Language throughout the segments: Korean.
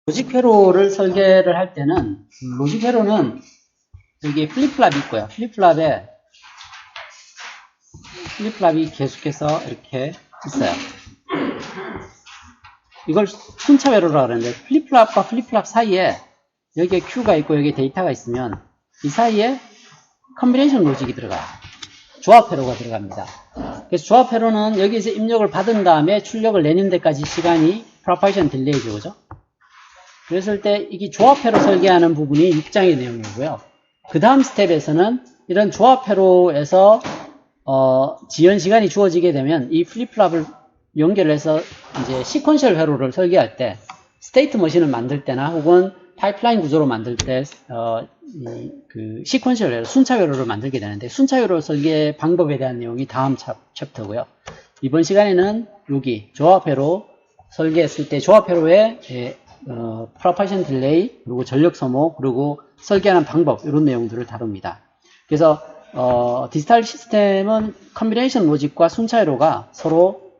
로직 회로를 설계를 할 때는 로직 회로는 여기 플립플랍이 있고요. 플립플랍이 계속해서 이렇게 있어요. 이걸 순차 회로라고 하는데 플립플랍과 플립플랍 사이에 여기에 Q가 있고 여기에 데이터가 있으면 이 사이에 컨비네이션 로직이 들어가요. 조합 회로가 들어갑니다. 그래서 조합 회로는 여기에서 입력을 받은 다음에 출력을 내는 데까지 시간이 프로파게이션 딜레이죠, 그죠? 그랬을 때 이게 조합 회로 설계하는 부분이 6장의 내용이고요. 그 다음 스텝에서는 이런 조합 회로에서 지연 시간이 주어지게 되면 이 플립플랍을 연결해서 이제 시퀀셜 회로를 설계할 때 스테이트 머신을 만들 때나 혹은 파이프라인 구조로 만들 때 그 시퀀셜 회로, 순차 회로를 만들게 되는데 순차 회로 설계 방법에 대한 내용이 다음 챕터고요. 이번 시간에는 여기 조합 회로 설계했을 때 조합 회로의 프로파게이션 딜레이, 그리고 전력 소모, 그리고 설계하는 방법, 이런 내용들을 다룹니다. 그래서 디지털 시스템은 컨비네이션 로직과 순차 회로가 서로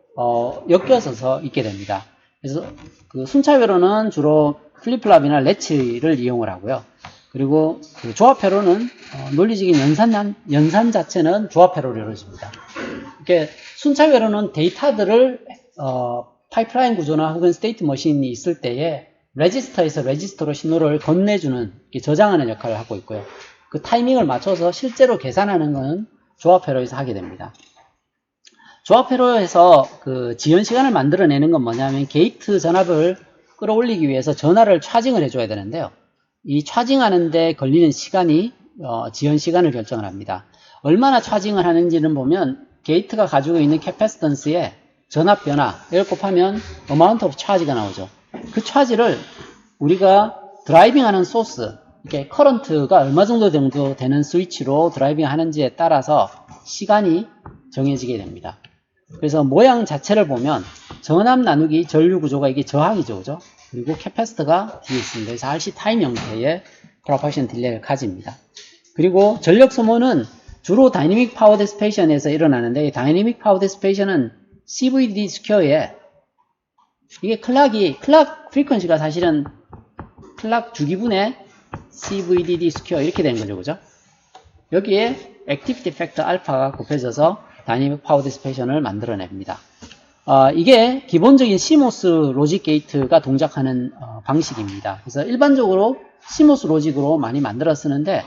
엮여서 있게 됩니다. 그래서 그 순차 회로는 주로 플립플랍이나 레치를 이용을 하고요. 그리고 그 조합 회로는 논리적인 연산 자체는 조합 회로로 이루어집니다. 이렇게 순차 회로는 데이터들을 파이프라인 구조나 혹은 스테이트 머신이 있을 때에 레지스터에서 레지스터로 신호를 건네주는, 저장하는 역할을 하고 있고요. 그 타이밍을 맞춰서 실제로 계산하는 것은 조합 회로에서 하게 됩니다. 조합 회로에서 그 지연 시간을 만들어내는 건 뭐냐면 게이트 전압을 끌어올리기 위해서 전화를 차징을 해줘야 되는데요. 이 차징하는데 걸리는 시간이 지연 시간을 결정을 합니다. 얼마나 차징을 하는지는 보면 게이트가 가지고 있는 캐패시턴스의 전압 변화, 이걸 곱하면 amount of charge가 나오죠. 그 차지를 우리가 드라이빙하는 소스, 이렇게 커런트가 얼마 정도 되는 스위치로 드라이빙 하는지에 따라서 시간이 정해지게 됩니다. 그래서 모양 자체를 보면 전압 나누기 전류 구조가 이게 저항이죠, 그죠? 그리고 캐패시터가 뒤에 있습니다. 그래서 RC 타임 형태의 프로파게이션 딜레이를 가집니다. 그리고 전력 소모는 주로 다이내믹 파워 디시페이션에서 일어나는데, 이 다이내믹 파워 디시페이션은 CVD 스퀘어에 이게 클락 프리퀀시가 사실은 클락 주기분의 CVDD 스퀘어 이렇게 되는 거죠, 그죠? 여기에 액티비티 팩터 알파가 곱해져서 다이내믹 파워 디시페이션을 만들어냅니다. 이게 기본적인 CMOS 로직 게이트가 동작하는 방식입니다. 그래서 일반적으로 CMOS 로직으로 많이 만들어 쓰는데,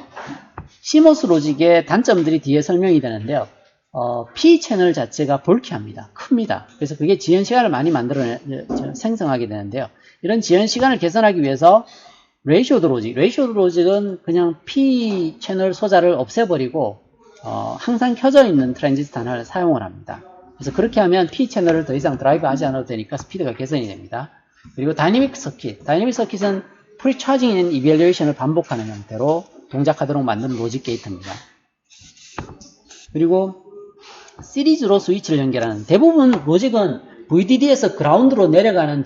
CMOS 로직의 단점들이 뒤에 설명이 되는데요. P 채널 자체가 볼키합니다. 큽니다. 그래서 그게 지연 시간을 많이 생성하게 되는데요. 이런 지연 시간을 개선하기 위해서 레이쇼드 로직은 그냥 P 채널 소자를 없애버리고 항상 켜져 있는 트랜지스터 하나를 사용을 합니다. 그래서 그렇게 하면 P 채널을 더 이상 드라이브 하지 않아도 되니까 스피드가 개선이 됩니다. 그리고 다이내믹 서킷은 프리차징 앤 이밸류에이션을 반복하는 형태로 동작하도록 만든 로직 게이트입니다. 그리고 시리즈로 스위치를 연결하는, 대부분 로직은 VDD에서 그라운드로 내려가는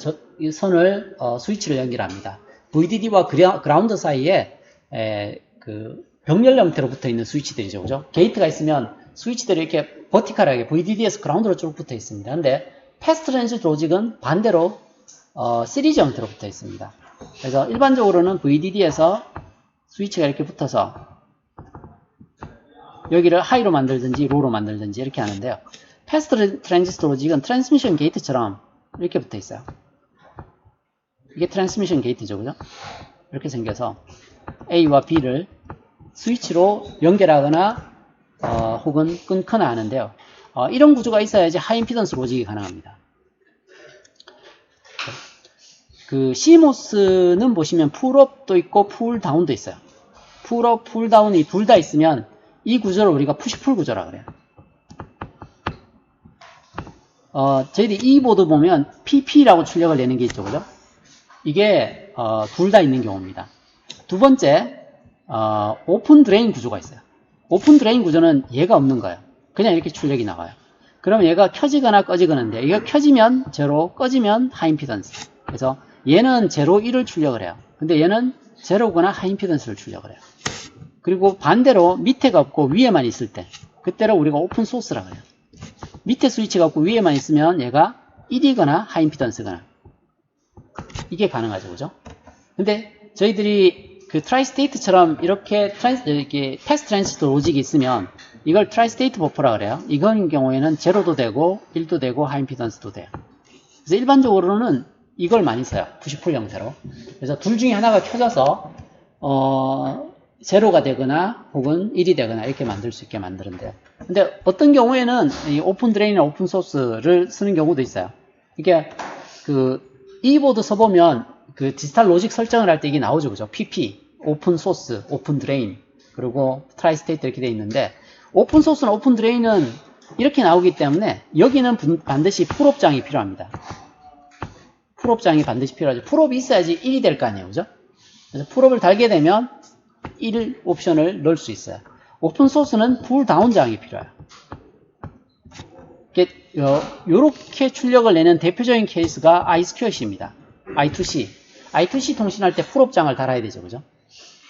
선을 스위치를 연결합니다. VDD와 그라운드 사이에 그 병렬 형태로 붙어 있는 스위치들이죠, 그죠? 게이트가 있으면 스위치들이 이렇게 버티컬하게 VDD에서 그라운드로 쭉 붙어 있습니다. 근데 패스 트랜지스터 로직은 반대로 시리즈 형태로 붙어 있습니다. 그래서 일반적으로는 VDD에서 스위치가 이렇게 붙어서 여기를 하이로 만들든지 로로 만들든지 이렇게 하는데요. 패스 트랜지스터 로직은 트랜스미션 게이트처럼 이렇게 붙어 있어요. 이게 트랜스미션 게이트죠, 그죠? 이렇게 생겨서 A와 B를 스위치로 연결하거나 혹은 끊거나 하는데요. 이런 구조가 있어야지 하이임피던스 로직이 가능합니다. 그 CMOS는 보시면 풀업도 있고 풀다운도 있어요. 풀업, 풀다운이 둘 다 있으면 이 구조를 우리가 푸시풀 구조라고 그래요. 저희들이 이 보드 보면 PP라고 출력을 내는 게 있죠, 그죠? 이게 둘 다 있는 경우입니다. 두 번째, 오픈 드레인 구조가 있어요. 오픈 드레인 구조는 얘가 없는 거예요. 그냥 이렇게 출력이 나가요. 그럼 얘가 켜지거나 꺼지거나인데, 이거 켜지면 제로, 꺼지면 하이임피던스. 그래서 얘는 제로 1을 출력을 해요. 근데 얘는 제로거나 하이임피던스를 출력을 해요. 그리고 반대로 밑에가 없고 위에만 있을 때, 그때를 우리가 오픈 소스라고 해요. 밑에 스위치가 없고 위에만 있으면 얘가 1이거나 하이임피던스거나 이게 가능하죠, 그죠? 근데 저희들이 그 트라이스테이트처럼 이렇게 패스 트랜지스터 로직이 있으면 이걸 트라이스테이트 버퍼라 그래요. 이건 경우에는 0도 되고 1도 되고 하이임피던스도 돼요. 그래서 일반적으로는 이걸 많이 써요. 90풀 형태로. 그래서 둘 중에 하나가 켜져서 0가 되거나 혹은 1이 되거나 이렇게 만들 수 있게 만드는데요. 근데 어떤 경우에는 이 오픈 드레인이나 오픈 소스를 쓰는 경우도 있어요. 이게 이 보드 써보면 그 디지털 로직 설정을 할 때 이게 나오죠. 그죠? PP, 오픈 소스, 오픈 드레인, 그리고 트라이스테이트 이렇게 돼 있는데 오픈 소스나 오픈 드레인은 이렇게 나오기 때문에 여기는 반드시 풀업장이 필요합니다. 풀업장이 반드시 필요하죠. 풀업이 있어야지 1이 될 거 아니에요. 그죠? 그래서 풀업을 달게 되면 1 옵션을 넣을 수 있어요. 오픈 소스는 풀 다운 장이 필요해요. 이렇게 출력을 내는 대표적인 케이스가 iSQC입니다. I2C. I2C 통신할 때 풀업장을 달아야 되죠. 그죠?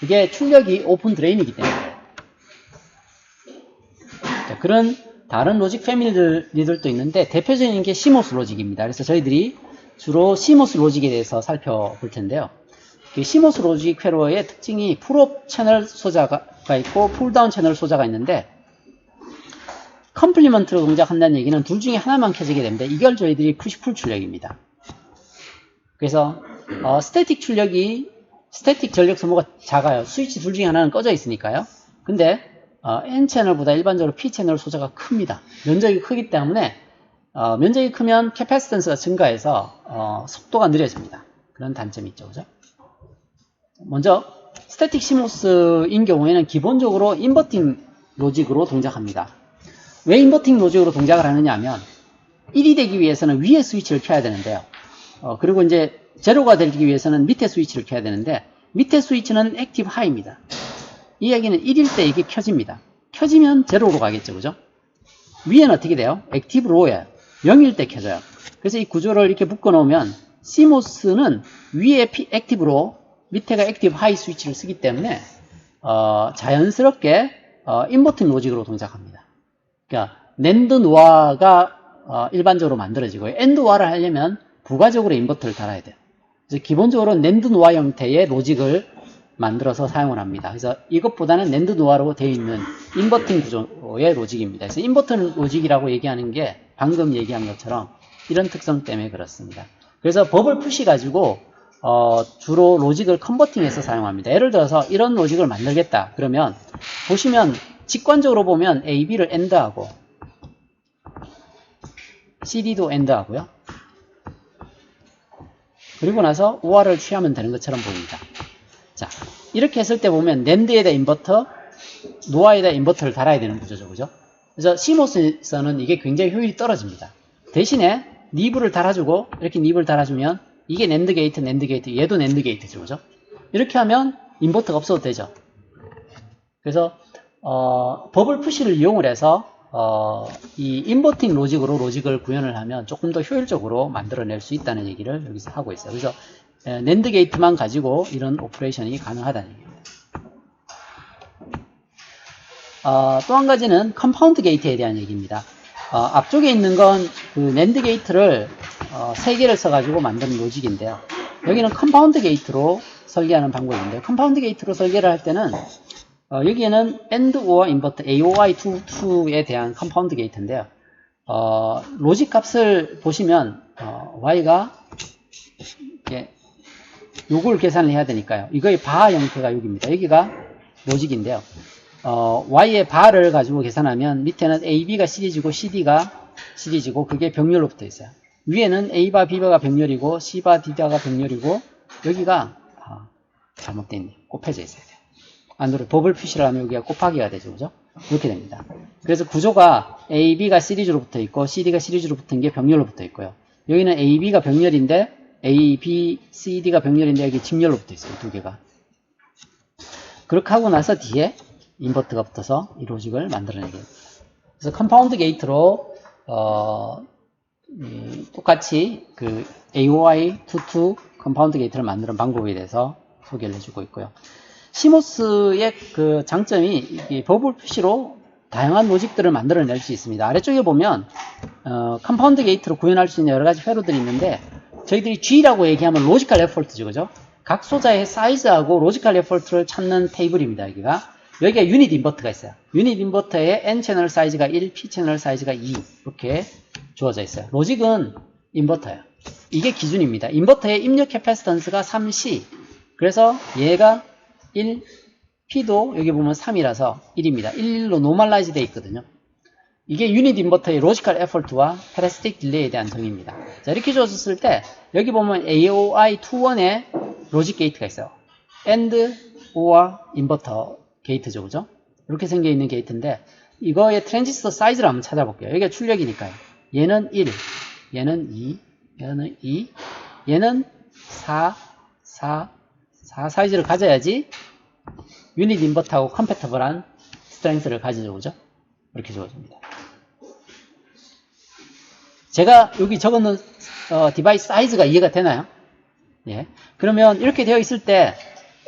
이게 출력이 오픈 드레인이기 때문에. 자, 그런 다른 로직 패밀리들도 있는데 대표적인 게 CMOS 로직입니다. 그래서 저희들이 주로 CMOS 로직에 대해서 살펴볼 텐데요. CMOS 로직 회로의 특징이 풀업 채널 소자가 있고 풀다운 채널 소자가 있는데 컴플리먼트로 동작한다는 얘기는 둘 중에 하나만 켜지게 됩니다. 이걸 저희들이 푸시풀 출력입니다. 그래서 스태틱 전력 소모가 작아요. 스위치 둘 중에 하나는 꺼져 있으니까요. 근데 N채널보다 일반적으로 P채널 소자가 큽니다. 면적이 크기 때문에 면적이 크면 캐패시턴스가 증가해서 속도가 느려집니다. 그런 단점이 있죠. 그죠? 먼저 스태틱 CMOS인 경우에는 기본적으로 인버팅 로직으로 동작합니다. 왜 인버팅 로직으로 동작을 하느냐 하면 1이 되기 위해서는 위에 스위치를 켜야 되는데요. 그리고 이제 제로가 되기 위해서는 밑에 스위치를 켜야 되는데 밑에 스위치는 액티브 하이입니다. 이 얘기는 1일 때 이게 켜집니다. 켜지면 제로로 가겠죠. 그죠? 위에는 어떻게 돼요? 액티브 로우예요. 0일 때 켜져요. 그래서 이 구조를 이렇게 묶어 놓으면 CMOS는 위에 액티브로 밑에가 액티브 하이 스위치를 쓰기 때문에 자연스럽게 인버팅 로직으로 동작합니다. 그러니까 낸드 노아가 일반적으로 만들어지고요. 엔드 노아를 하려면 부가적으로 인버터를 달아야 돼요. 그래서 기본적으로 낸드 노아 형태의 로직을 만들어서 사용을 합니다. 그래서 이것보다는 낸드 노아로 되어 있는 인버팅 구조의 로직입니다. 그래서 인버팅 로직이라고 얘기하는 게 방금 얘기한 것처럼 이런 특성 때문에 그렇습니다. 그래서 버블 푸시 가지고 주로 로직을 컨버팅해서 사용합니다. 예를 들어서 이런 로직을 만들겠다. 그러면 보시면 직관적으로 보면 A, B를 AND하고 CD도 AND하고요. 그리고 나서 OR을 취하면 되는 것처럼 보입니다. 자, 이렇게 했을 때 보면 낸드에다 인버터, 노아에다 인버터를 달아야 되는 구조죠. 그죠? 그래서 CMOS에서는 이게 굉장히 효율이 떨어집니다. 대신에 니브를 달아주고 이렇게 니브를 달아주면 이게 낸드 게이트, 얘도 낸드 게이트죠. 그죠? 이렇게 하면 인버터가 없어도 되죠. 그래서 버블 푸시를 이용을 해서 이 인버팅 로직으로 로직을 구현을 하면 조금 더 효율적으로 만들어낼 수 있다는 얘기를 여기서 하고 있어요. 그래서 낸드 게이트만 가지고 이런 오퍼레이션이 가능하다는 얘기입니다. 또 한 가지는 컴파운드 게이트에 대한 얘기입니다. 앞쪽에 있는 건 그 낸드 게이트를 3개를 써가지고 만드는 로직인데요. 여기는 컴파운드 게이트로 설계하는 방법인데요. 컴파운드 게이트로 설계를 할 때는 여기에는 AND OR 인버터 AOI22에 대한 컴파운드 게이트인데요. 로직 값을 보시면 Y가 이렇게 요걸 계산을 해야 되니까요. 이거의 바 형태가 여기입니다. 여기가 로직인데요. Y의 바를 가지고 계산하면 밑에는 AB가 시리즈고 CD가 시리즈고 그게 병렬로 붙어 있어요. 위에는 A바 B바가 병렬이고 C바 D바가 병렬이고 여기가 잘못되어 있네. 곱해져 있어야 돼요. 안으로 버블 푸시를 하면 여기가 곱하기가 되죠. 그죠? 이렇게 됩니다. 그래서 구조가 A, B가 시리즈로 붙어 있고 CD가 시리즈로 붙은 게 병렬로 붙어 있고요. 여기는 A, B가 병렬인데 A, B, C, D가 병렬인데 여기 직렬로 붙어 있어요. 두 개가. 그렇게 하고 나서 뒤에 인버터가 붙어서 이 로직을 만들어내게 됩니다. 그래서 컴파운드 게이트로 똑같이 그 AOI22 컴파운드 게이트를 만드는 방법에 대해서 소개를 해주고 있고요. CMOS의 그 장점이 이 버블 푸시로 다양한 로직들을 만들어낼 수 있습니다. 아래쪽에 보면 컴파운드 게이트로 구현할 수 있는 여러 가지 회로들이 있는데 저희들이 G라고 얘기하면 로지컬 에포트죠. 그죠? 각 소자의 사이즈하고 로지컬 에포트를 찾는 테이블입니다. 여기가 유닛 인버터가 있어요. 유닛 인버터의 N 채널 사이즈가 1, P 채널 사이즈가 2 이렇게 주어져 있어요. 로직은 인버터예요. 이게 기준입니다. 인버터의 입력 캐패시턴스가 3C. 그래서 얘가 1, P도 여기 보면 3이라서 1입니다. 1로 노멀라이즈 되어 있거든요. 이게 유닛 인버터의 로지컬 에포트와 패러스틱 딜레이에 대한 정의입니다. 자, 이렇게 주어졌을 때 여기 보면 AOI21에 로직 게이트가 있어요. AND, OR, 인버터 게이트죠, 그죠? 이렇게 생겨 있는 게이트인데 이거의 트랜지스터 사이즈를 한번 찾아볼게요. 여기가 출력이니까요. 얘는 1, 얘는 2, 얘는 2, 얘는 4, 4, 4 사이즈를 가져야지 유닛 인버터하고 컴패터블한 스트렝스를 가지죠, 그죠? 이렇게 주어집니다. 제가 여기 적어놓은 디바이스 사이즈가 이해가 되나요? 예. 그러면 이렇게 되어 있을 때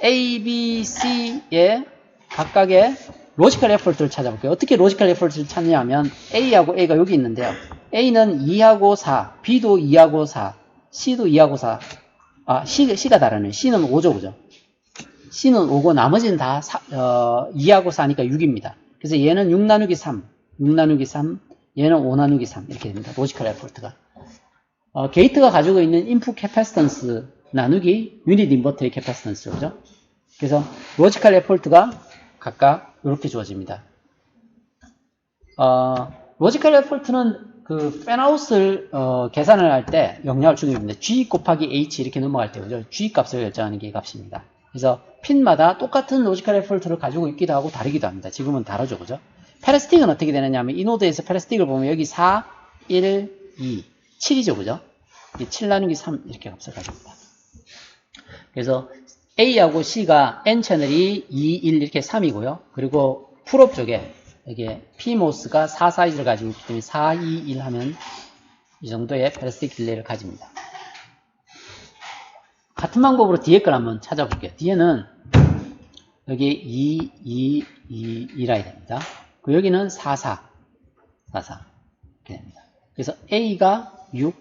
A, B, C의 각각의 로지컬 에포트를 찾아볼게요. 어떻게 로지컬 에포트를 찾냐면 A하고 A가 여기 있는데요. A는 2하고 4, B도 2하고 4, C도 2하고 4. C가 다르네요. C는 5죠, 그죠? C는 5고 나머지는 다 2하고 4니까 6입니다. 그래서 얘는 6 나누기 3, 6 나누기 3, 얘는 5 나누기 3 이렇게 됩니다. 로지컬 에포트가. 게이트가 가지고 있는 인풋 캐패시턴스 나누기 유닛 인버터의 캐패시턴스, 그죠? 그래서 로지컬 에포트가 각각 이렇게 주어집니다. 로지컬 에포트는 그 팬아웃을 계산을 할 때 영향을 주게 됩니다. G 곱하기 H 이렇게 넘어갈 때, 그죠? G 값을 결정하는 게 이 값입니다. 그래서 핀마다 똑같은 로지컬 에포트를 가지고 있기도 하고 다르기도 합니다. 지금은 다르죠, 그죠? 패러스틱은 어떻게 되느냐 하면 이 노드에서 패러스틱을 보면 여기 4, 1, 2, 7이죠, 그죠? 7 나누기 3 이렇게 값을 가집니다. 그래서 A하고 C가 N 채널이 2, 1 이렇게 3이고요. 그리고 풀업 쪽에 이게 PMOS가 4 사이즈를 가지고 있기 때문에 4, 2, 1 하면 이 정도의 패러스틱 딜레이를 가집니다. 같은 방법으로 뒤에 걸 한번 찾아볼게요. 뒤에는 여기 2, 2, 2, 2라야 됩니다. 그리고 여기는 4, 4, 4, 4 이렇게 됩니다. 그래서 A가 6,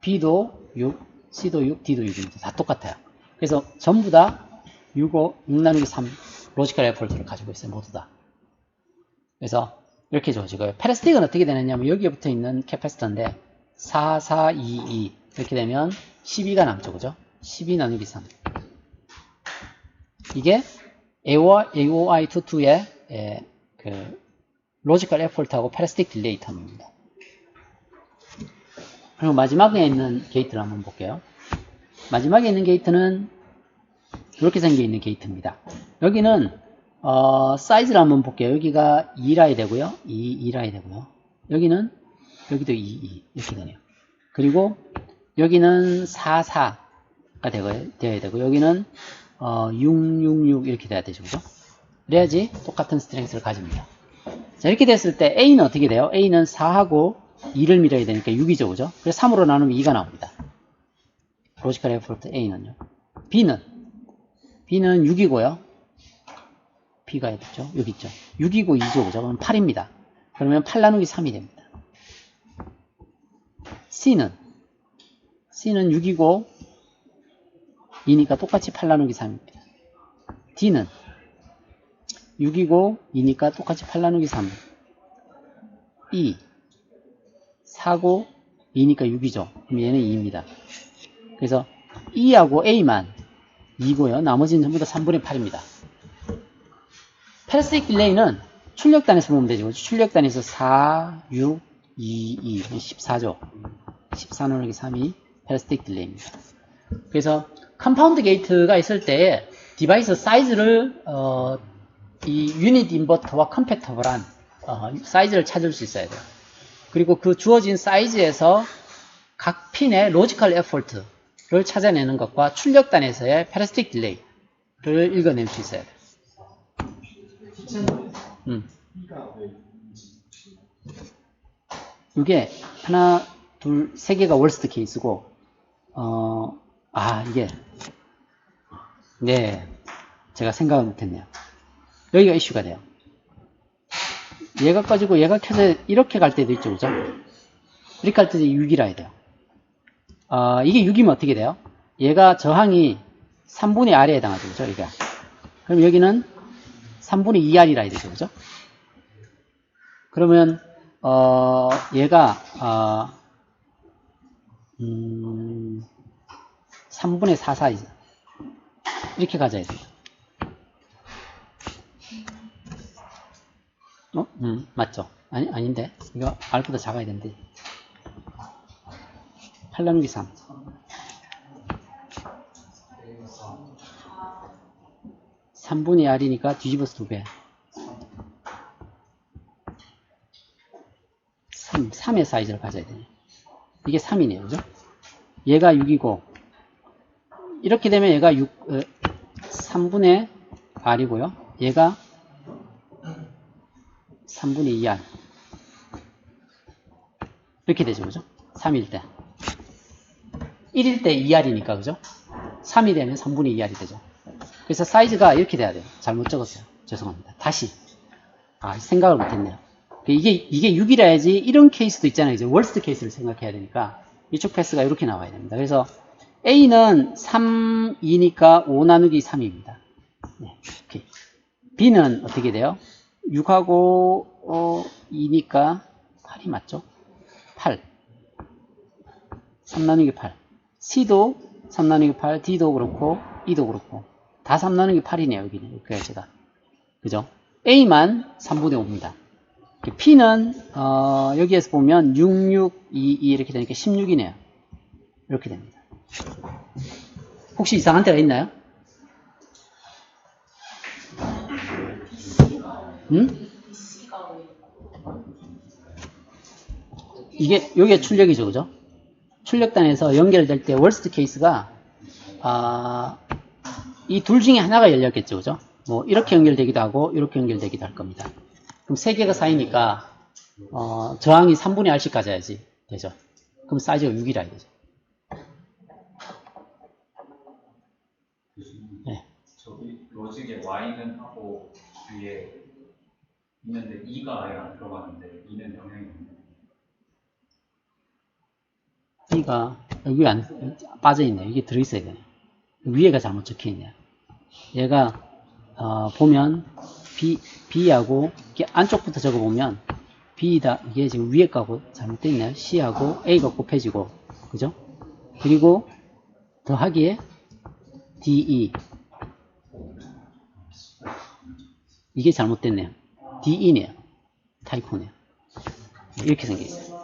B도 6, C도 6, D도 6입니다. 다 똑같아요. 그래서 전부 다 6 나누기 3 로지컬 에포트를 가지고 있어요. 모두 다. 그래서 이렇게 주어지고요. 패러스틱은 어떻게 되느냐면 여기에 붙어 있는 캐패시터인데 4, 4, 2, 2 이렇게 되면 12가 남죠, 그죠? 12 나누기 3 이게 AOI22의 그 로지컬 에포트하고 패러스틱 딜레이 텀입니다. 그리고 마지막에 있는 게이트를 한번 볼게요. 마지막에 있는 게이트는 이렇게 생겨 있는 게이트입니다. 여기는 사이즈를 한번 볼게요. 여기가 2라야 되고요. 2라야 되고요. 여기도 2 이렇게 되네요. 그리고 여기는 4, 4가 되어야 되고 여기는 6, 6, 6 이렇게 돼야 되죠, 그죠? 그래야지 똑같은 스트렝스를 가집니다. 자, 이렇게 됐을 때 A는 어떻게 돼요? A는 4하고 2를 밀어야 되니까 6이죠, 그죠? 그래서 3으로 나누면 2가 나옵니다. 로지컬 에포트 A는요. B는 6이고요. B가 있죠? 여기 있죠. 6이고 2죠, 그죠? 그럼 8입니다. 그러면 8 나누기 3이 됩니다. C는 6이고 2니까 똑같이 8 나누기 3입니다. D는 6이고 2니까 똑같이 8 나누기 3. E 4고 2니까 6이죠. 그럼 얘는 2입니다. 그래서 E하고 A만 2고요. 나머지는 전부 다 3분의 8입니다. 패러스틱 딜레이는 출력단에서 보면 되죠. 출력단에서 4, 6, 2, 2, 14죠. 14 나누기 3이 패러스틱 딜레이입니다. 그래서 컴파운드 게이트가 있을 때 디바이스 사이즈를 이 유닛 인버터와 컴패터블한 사이즈를 찾을 수 있어야 돼요. 그리고 그 주어진 사이즈에서 각 핀의 로지컬 에포트를 찾아내는 것과 출력단에서의 패러스틱 딜레이를 읽어낼 수 있어야 돼요. 이게 하나, 둘, 세 개가 월스트 케이스고 이게 네, 제가 생각을 못했네요. 여기가 이슈가 돼요. 얘가 꺼지고 얘가 켜져 이렇게 갈 때도 있죠, 그죠? 이렇게 갈 때도 6이라 해야 돼요. 이게 6이면 어떻게 돼요? 얘가 저항이 3분의 R에 해당하죠. 그죠? 이게. 그럼 여기는 3분의 2R이라 해야 되죠. 그죠? 그러면, 얘가, 3분의 4 사이즈. 이렇게 가져야 돼요. 맞죠? 아닌데. 이거 R보다 작아야 되는데. 8 나누기 3. 3분의 R이니까 뒤집어서 2배. 3의 사이즈를 가져야 되네. 이게 3이네요. 그죠? 얘가 6이고, 이렇게 되면 얘가 3분의 R이고요. 얘가 3분의 2R. 이렇게 되죠. 그죠? 3일 때. 1일 때 2R이니까, 그죠? 3이 되면 3분의 2R이 되죠. 그래서 사이즈가 이렇게 돼야 돼요. 잘못 적었어요. 죄송합니다. 다시. 생각을 못했네요. 이게 6이라 해야지 이런 케이스도 있잖아요. 이제 월스트 케이스를 생각해야 되니까 이쪽 패스가 이렇게 나와야 됩니다. 그래서 A는 3, 2니까 5 나누기 3입니다. 네, 이렇게. B는 어떻게 돼요? 6하고 2니까 8이 맞죠? 8. 3 나누기 8. C도 3 나누기 8, D도 그렇고 E도 그렇고 다 3 나누기 8이네요. 여기는. 그래서 제가. 그죠? A만 3분의 5입니다. P는 여기에서 보면 6, 6, 2, 2 이렇게 되니까 16이네요. 이렇게 됩니다. 혹시 이상한 데가 있나요? 여기가 출력이죠. 그죠? 출력단에서 연결될 때 월스트 케이스가 이 둘 중에 하나가 열렸겠죠. 그죠? 뭐 이렇게 연결되기도 하고 이렇게 연결되기도 할 겁니다. 그럼 세 개가 쌓이니까 저항이 3분의 R씩 가져야지 되죠. 그럼 사이즈가 6이라 해야 되죠. 네. 저기 로직에 Y는 하고 위에 있는데 2가 아예 안 들어가는데 2는 영향이 없네. 2가 여기 안 빠져있네. 이게 들어있어야 되네. 위에가 잘못 적혀있네요. 얘가 보면 B하고 안쪽부터 적어보면 B다 이게 지금 위에 거하고 잘못되어 있나요? C하고 A가 곱해지고 그죠? 그리고 더하기에 DE 이게 잘못됐네요. DE네요. 타이포네요. 이렇게 생겨있어요.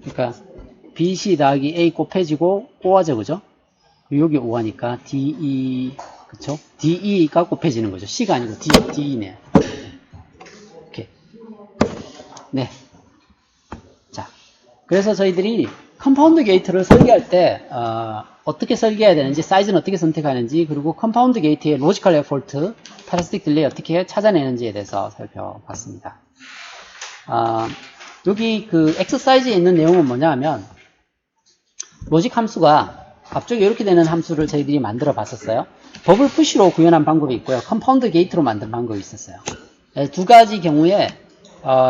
그러니까 BC 더하기 A 곱해지고 O하죠. 그죠? 여기 5하니까 DE 그쵸? DE가 곱해지는 거죠. C가 아니고 DE네요. 이렇게. 네. 자, 그래서 저희들이 컴파운드 게이트를 설계할 때 어떻게 설계해야 되는지, 사이즈는 어떻게 선택하는지, 그리고 컴파운드 게이트의 로지컬 에포트, 파라시틱 딜레이 어떻게 찾아내는지에 대해서 살펴봤습니다. 여기 그 엑서사이즈에 있는 내용은 뭐냐 하면 로직 함수가 앞쪽에 이렇게 되는 함수를 저희들이 만들어 봤었어요. 버블 푸시로 구현한 방법이 있고요. 컴파운드 게이트로 만든 방법이 있었어요. 두 가지 경우에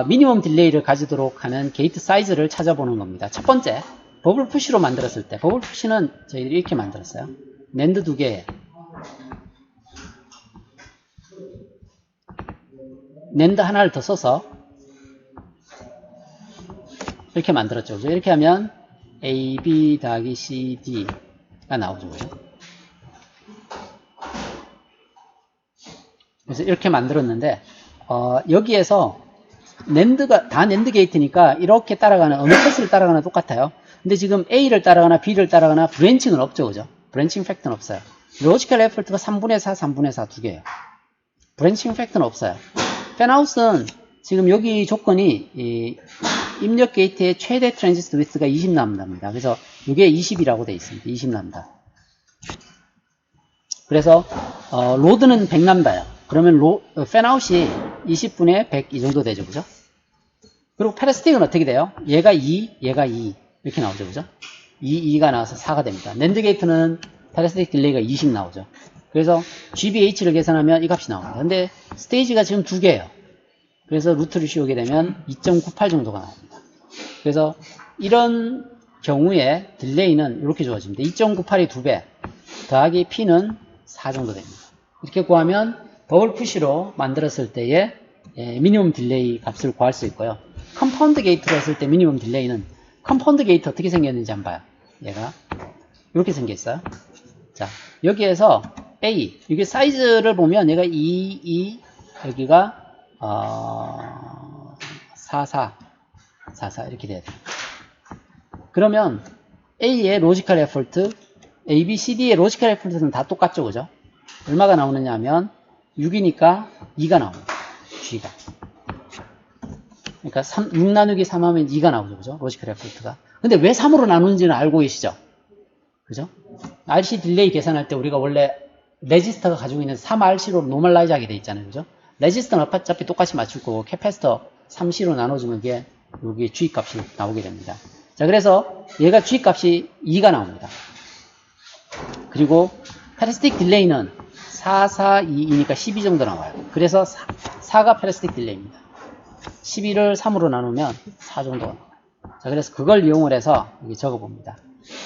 미니멈 딜레이를 가지도록 하는 게이트 사이즈를 찾아보는 겁니다. 첫 번째, 버블 푸시로 만들었을 때, 버블 푸시는 저희들이 이렇게 만들었어요. 낸드 두 개에 낸드 하나를 더 써서 이렇게 만들었죠. 그죠? 이렇게 하면 A, B 더하기 C, D가 나오죠. 그죠? 그래서 이렇게 만들었는데 여기에서 낸드가 다 낸드 게이트니까 이렇게 따라가는 어느 패스를 따라가나 똑같아요. 근데 지금 A를 따라가나 B를 따라가나 브랜칭은 없죠. 그죠? 브랜칭 팩터는 없어요. 로지컬 에포트가 3분의 4, 3분의 4 두 개예요. 브랜칭 팩터는 없어요. 팬하우스는 지금 여기 조건이 이 입력 게이트의 최대 트랜지스터 위스가 20 람다입니다. 그래서 이게 20이라고 되어 있습니다. 20 람다. 그래서 로드는 100 람다예요. 그러면 팬아웃이 20분의 100 이 정도 되죠. 그죠? 그리고 패러스틱은 어떻게 돼요? 얘가 2, 얘가 2 이렇게 나오죠. 그죠? 2가 나와서 4가 됩니다. 낸드 게이트는 패러스틱 딜레이가 20 나오죠. 그래서 GBH를 계산하면 이 값이 나옵니다. 근데 스테이지가 지금 두 개예요. 그래서 루트를 씌우게 되면 2.98 정도가 나옵니다. 그래서 이런 경우에 딜레이는 이렇게 주어집니다. 2.98이 2배 더하기 P는 4 정도 됩니다. 이렇게 구하면 더블 푸시로 만들었을 때의 미니멈 딜레이 값을 구할 수 있고요. 컴파운드 게이트로 했을 때 미니멈 딜레이는 컴파운드 게이트 어떻게 생겼는지 한번 봐요. 얘가 이렇게 생겼어요. 자, 여기에서 A, 이게 사이즈를 보면 얘가 2, 여기가 44 이렇게 돼야 돼요. 그러면 A의 로지컬 에포트, A, B, C, D의 로지컬 에포트는 다 똑같죠, 그죠? 얼마가 나오느냐 하면 6이니까 2가 나옵니다. G가. 그러니까 6 나누기 3 하면 2가 나오죠, 그죠? 로지컬 에포트가. 근데 왜 3으로 나누는지는 알고 계시죠? 그죠? RC 딜레이 계산할 때 우리가 원래 레지스터가 가지고 있는 3RC로 노멀라이즈 하게 돼 있잖아요, 그죠? 레지스터는 어차피 똑같이 맞출 거고, 캐패시터 3C로 나눠주면 이게 여기 G 값이 나오게 됩니다. 자, 그래서 얘가 G 값이 2가 나옵니다. 그리고 패러스틱 딜레이는 442이니까 12 정도 나와요. 그래서 4가 패러스틱 딜레이입니다. 12를 3으로 나누면 4 정도가 나와요. 자, 그래서 그걸 이용을 해서 여기 적어봅니다.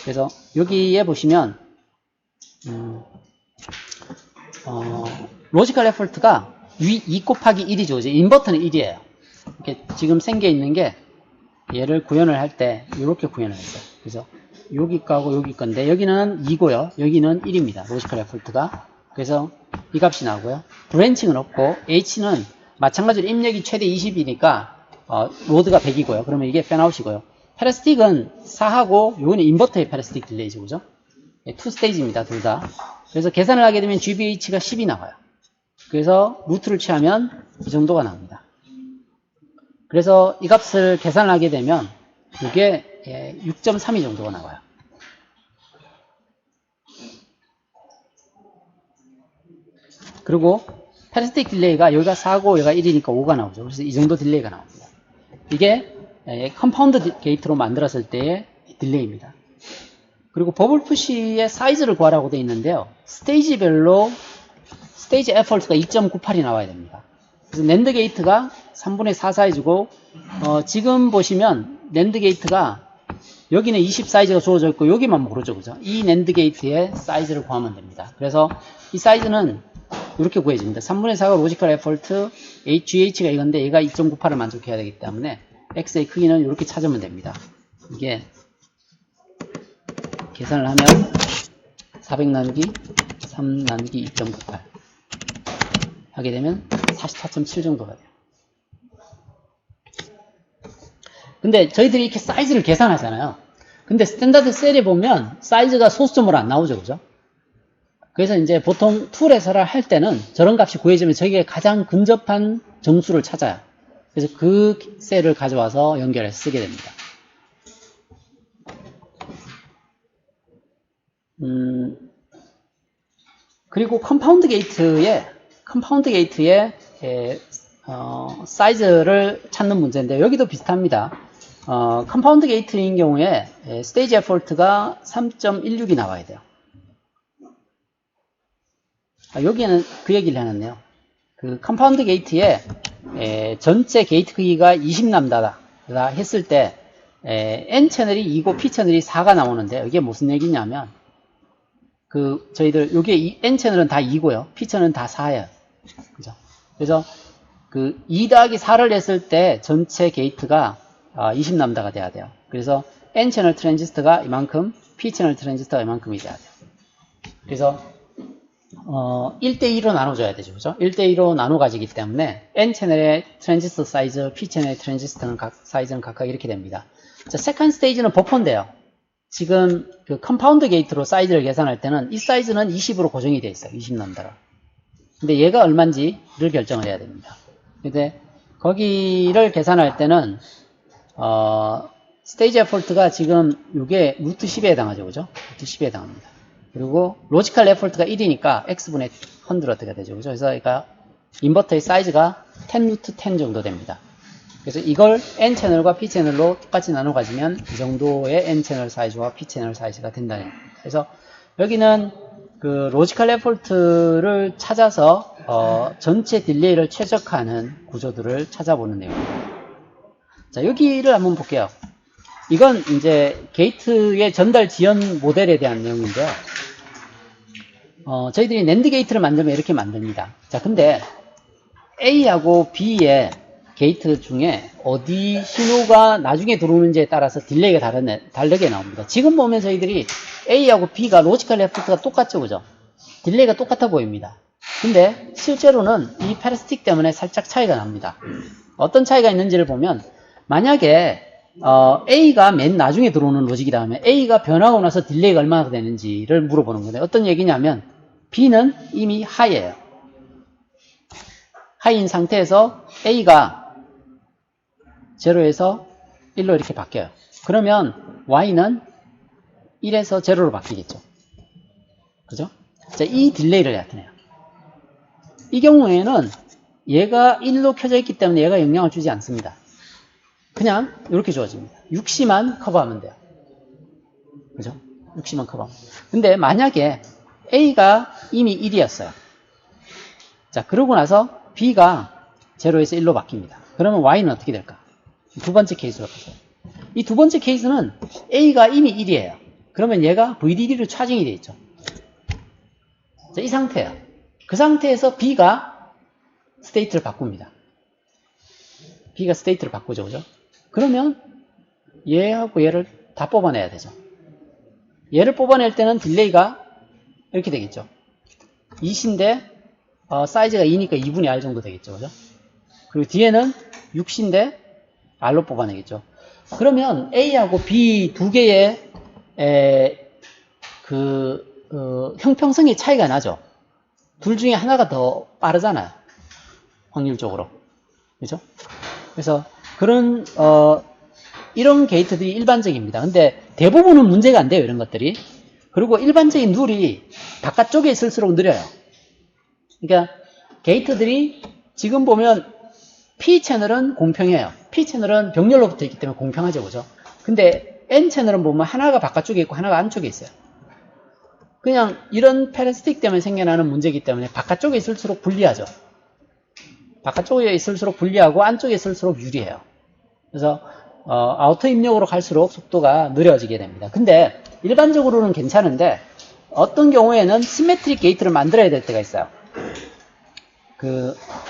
그래서 여기에 보시면 로지컬 에포트가 2 곱하기 1이 주어져. 인버터는 1이에요. 이렇게 지금 생겨 있는 게 얘를 구현을 할 때 이렇게 구현을 했어요. 그래서 여기 거하고 여기 건데 여기는 2고요. 여기는 1입니다. 로지컬 에포트가. 그래서 이 값이 나오고요. 브랜칭은 없고 H는 마찬가지로 입력이 최대 20이니까 로드가 100이고요. 그러면 이게 팬아웃이고요. 패러스틱은 4하고 요거는 인버터의 패러스틱 딜레이죠. 그죠? 투 스테이지입니다. 둘 다. 그래서 계산을 하게 되면 GBH가 10이 나와요. 그래서 루트를 취하면 이 정도가 나옵니다. 그래서 이 값을 계산을 하게 되면 이게 6.32 정도가 나와요. 그리고 패러스틱 딜레이가 여기가 4고 여기가 1이니까 5가 나오죠. 그래서 이 정도 딜레이가 나옵니다. 이게 컴파운드 게이트로 만들었을 때의 딜레이입니다. 그리고 버블 푸시의 사이즈를 구하라고 되어 있는데요. 스테이지별로 스테이지 에포트가 2.98이 나와야 됩니다. 그래서 낸드 게이트가 3분의 4 사이즈고 지금 보시면 낸드 게이트가 여기는 20 사이즈가 주어져 있고 여기만 모르죠, 그죠? 이 낸드 게이트의 사이즈를 구하면 됩니다. 그래서 이 사이즈는 이렇게 구해집니다. 3분의 4가 로지컬 에포트, GH가 이건데 얘가 2.98을 만족해야 되기 때문에 X의 크기는 이렇게 찾으면 됩니다. 이게 계산을 하면 400 나누기 3 나누기 2.98 하게 되면 44.7 정도가 돼요. 근데 저희들이 이렇게 사이즈를 계산하잖아요. 근데 스탠다드 셀에 보면 사이즈가 소수점으로 안 나오죠, 그죠? 그래서 이제 보통 툴에서 할 때는 저런 값이 구해지면 저기에 가장 근접한 정수를 찾아요. 그래서 그 셀을 가져와서 연결해서 쓰게 됩니다. 그리고 컴파운드 게이트의 사이즈를 찾는 문제인데 여기도 비슷합니다. 컴파운드 게이트인 경우에 스테이지 에포트가 3.16이 나와야 돼요. 여기에는 그 얘기를 해놨네요. 그 컴파운드 게이트의 전체 게이트 크기가 20람다다 했을 때 N 채널이 2고 P 채널이 4가 나오는데 이게 무슨 얘기냐면 저희들 여기에 N 채널은 다 2고요. P 채널은 다 4예요. 그죠? 그래서 2 더하기 4를 했을 때 전체 게이트가 20람다가 돼야 돼요. 그래서 N 채널 트랜지스터가 이만큼, P 채널 트랜지스터가 이만큼이 돼야 돼요. 그래서 1대2로 나눠줘야 되죠. 그죠? 1대2로 나눠 가지기 때문에 N 채널의 트랜지스터 사이즈, P 채널의 트랜지스터는 사이즈는 각각 이렇게 됩니다. 자, 세컨드 스테이지는 버퍼인데요. 지금 그 컴파운드 게이트로 사이즈를 계산할 때는 이 사이즈는 20으로 고정이 되어 있어요. 20람다로. 근데 얘가 얼마인지를 결정을 해야 됩니다. 근데 거기를 계산할 때는 스테이지 에포트가 지금 이게 루트 10에 해당하죠. 그죠? 루트 10에 해당합니다. 그리고 로지컬 에포트가 1이니까 x분의 100가 되죠. 그죠? 그래서 그러니까 인버터의 사이즈가 10 루트 10 정도 됩니다. 그래서 이걸 N 채널과 P 채널로 똑같이 나눠 가지면 이 정도의 N 채널 사이즈와 P 채널 사이즈가 된다는 겁니다. 그래서 여기는 그 로지컬 에포트를 찾아서 전체 딜레이를 최적화하는 구조들을 찾아보는 내용입니다. 자, 여기를 한번 볼게요. 이건 이제 게이트의 전달 지연 모델에 대한 내용인데요. 저희들이 낸드 게이트를 만들면 이렇게 만듭니다. 자, 근데 A하고 B의 게이트 중에 어디 신호가 나중에 들어오는지에 따라서 딜레이가 다르게 나옵니다. 지금 보면 저희들이 A하고 B가 로지컬 레프트가 똑같죠, 그죠? 딜레이가 똑같아 보입니다. 근데 실제로는 이 패러스틱 때문에 살짝 차이가 납니다. 어떤 차이가 있는지를 보면 만약에 A가 맨 나중에 들어오는 로직이다 하면 A가 변하고 나서 딜레이가 얼마나 되는지를 물어보는 건데 어떤 얘기냐면 B는 이미 하이예요. 하이인 상태에서 A가 0에서 1로 이렇게 바뀌어요. 그러면 Y는 1에서 0로 바뀌겠죠. 그죠? 자, 이 딜레이를 나타내요. 이 경우에는 얘가 1로 켜져 있기 때문에 얘가 영향을 주지 않습니다. 그냥 이렇게 주어집니다. 6C만 커버하면 돼요. 그죠? 6C만 커버하면. 근데 만약에 A가 이미 1이었어요. 자, 그러고 나서 B가 0에서 1로 바뀝니다. 그러면 Y는 어떻게 될까? 두 번째 케이스로 보세요. 이 두 번째 케이스는 A가 이미 1이에요. 그러면 얘가 VDD로 차징이 되어 있죠. 자, 이 상태예요. 그 상태에서 B가 스테이트를 바꿉니다. B가 스테이트를 바꾸죠, 그죠? 그러면 얘하고 얘를 다 뽑아내야 되죠. 얘를 뽑아낼 때는 딜레이가 이렇게 되겠죠. 2C인데 사이즈가 2니까 2분의 R 정도 되겠죠, 그죠? 그리고 뒤에는 6C인데 R로 뽑아내겠죠. 그러면 A하고 B 두 개의 형평성의 차이가 나죠. 둘 중에 하나가 더 빠르잖아요. 확률적으로. 그죠? 그래서 그런 이런 게이트들이 일반적입니다. 근데 대부분은 문제가 안 돼요, 이런 것들이. 그리고 일반적인 룰이 바깥쪽에 있을수록 느려요. 그러니까 게이트들이 지금 보면 P 채널은 공평해요. P 채널은 병렬로 붙어 있기 때문에 공평하죠, 그죠? 근데 N 채널은 보면 하나가 바깥쪽에 있고 하나가 안쪽에 있어요. 그냥 이런 패러스틱 때문에 생겨나는 문제이기 때문에 바깥쪽에 있을수록 불리하죠. 바깥쪽에 있을수록 불리하고 안쪽에 있을수록 유리해요. 그래서 아우터 입력으로 갈수록 속도가 느려지게 됩니다. 근데 일반적으로는 괜찮은데 어떤 경우에는 시메트릭 게이트를 만들어야 될 때가 있어요.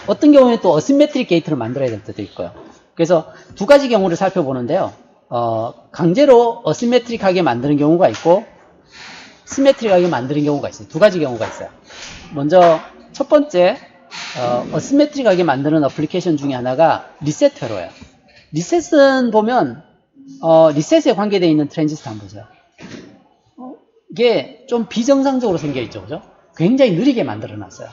어떤 경우에는 또 어시메트릭 게이트를 만들어야 될 때도 있고요. 그래서 두 가지 경우를 살펴보는데요. 강제로 어시메트릭하게 만드는 경우가 있고 시메트릭하게 만드는 경우가 있어요. 두 가지 경우가 있어요. 먼저 첫 번째 어시메트릭하게 만드는 어플리케이션 중에 하나가 리셋 회로예요. 리셋은 보면 리셋에 관계되어 있는 트랜지스터 한번 보세요. 이게 좀 비정상적으로 생겨 있죠, 그죠? 굉장히 느리게 만들어 놨어요.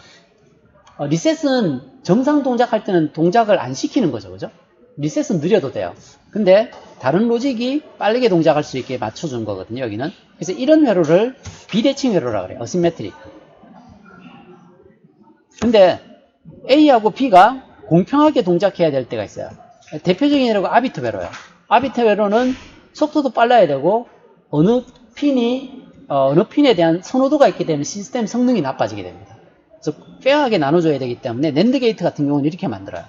리셋은 정상 동작할 때는 동작을 안 시키는 거죠, 그죠? 리셋은 느려도 돼요. 근데 다른 로직이 빠르게 동작할 수 있게 맞춰준 거거든요, 여기는. 그래서 이런 회로를 비대칭 회로라고 그래요. 어시메트릭. 근데 A하고 B가 공평하게 동작해야 될 때가 있어요. 대표적인 회로가 아비터 회로예요. 아비터 회로는 속도도 빨라야 되고 어느 핀에 대한 선호도가 있기 때문에 시스템 성능이 나빠지게 됩니다. 그래서 페어하게 나눠줘야 되기 때문에 낸드 게이트 같은 경우는 이렇게 만들어요.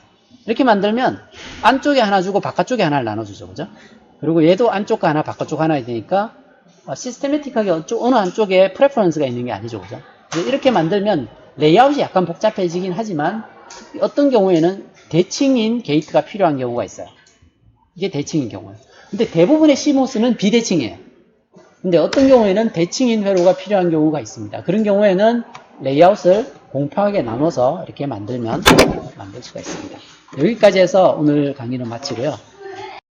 이렇게 만들면 안쪽에 하나 주고 바깥쪽에 하나를 나눠주죠, 그죠? 그리고 얘도 안쪽과 하나, 바깥쪽 하나 되니까 시스테매틱하게 어느 한쪽에 프레퍼런스가 있는 게 아니죠, 그죠? 그래서 이렇게 만들면 레이아웃이 약간 복잡해지긴 하지만 어떤 경우에는 대칭인 게이트가 필요한 경우가 있어요. 이게 대칭인 경우예요. 근데 대부분의 CMOS는 비대칭이에요. 근데 어떤 경우에는 대칭인 회로가 필요한 경우가 있습니다. 그런 경우에는 레이아웃을 공평하게 나눠서 이렇게 만들 수가 있습니다. 여기까지 해서 오늘 강의는 마치고요.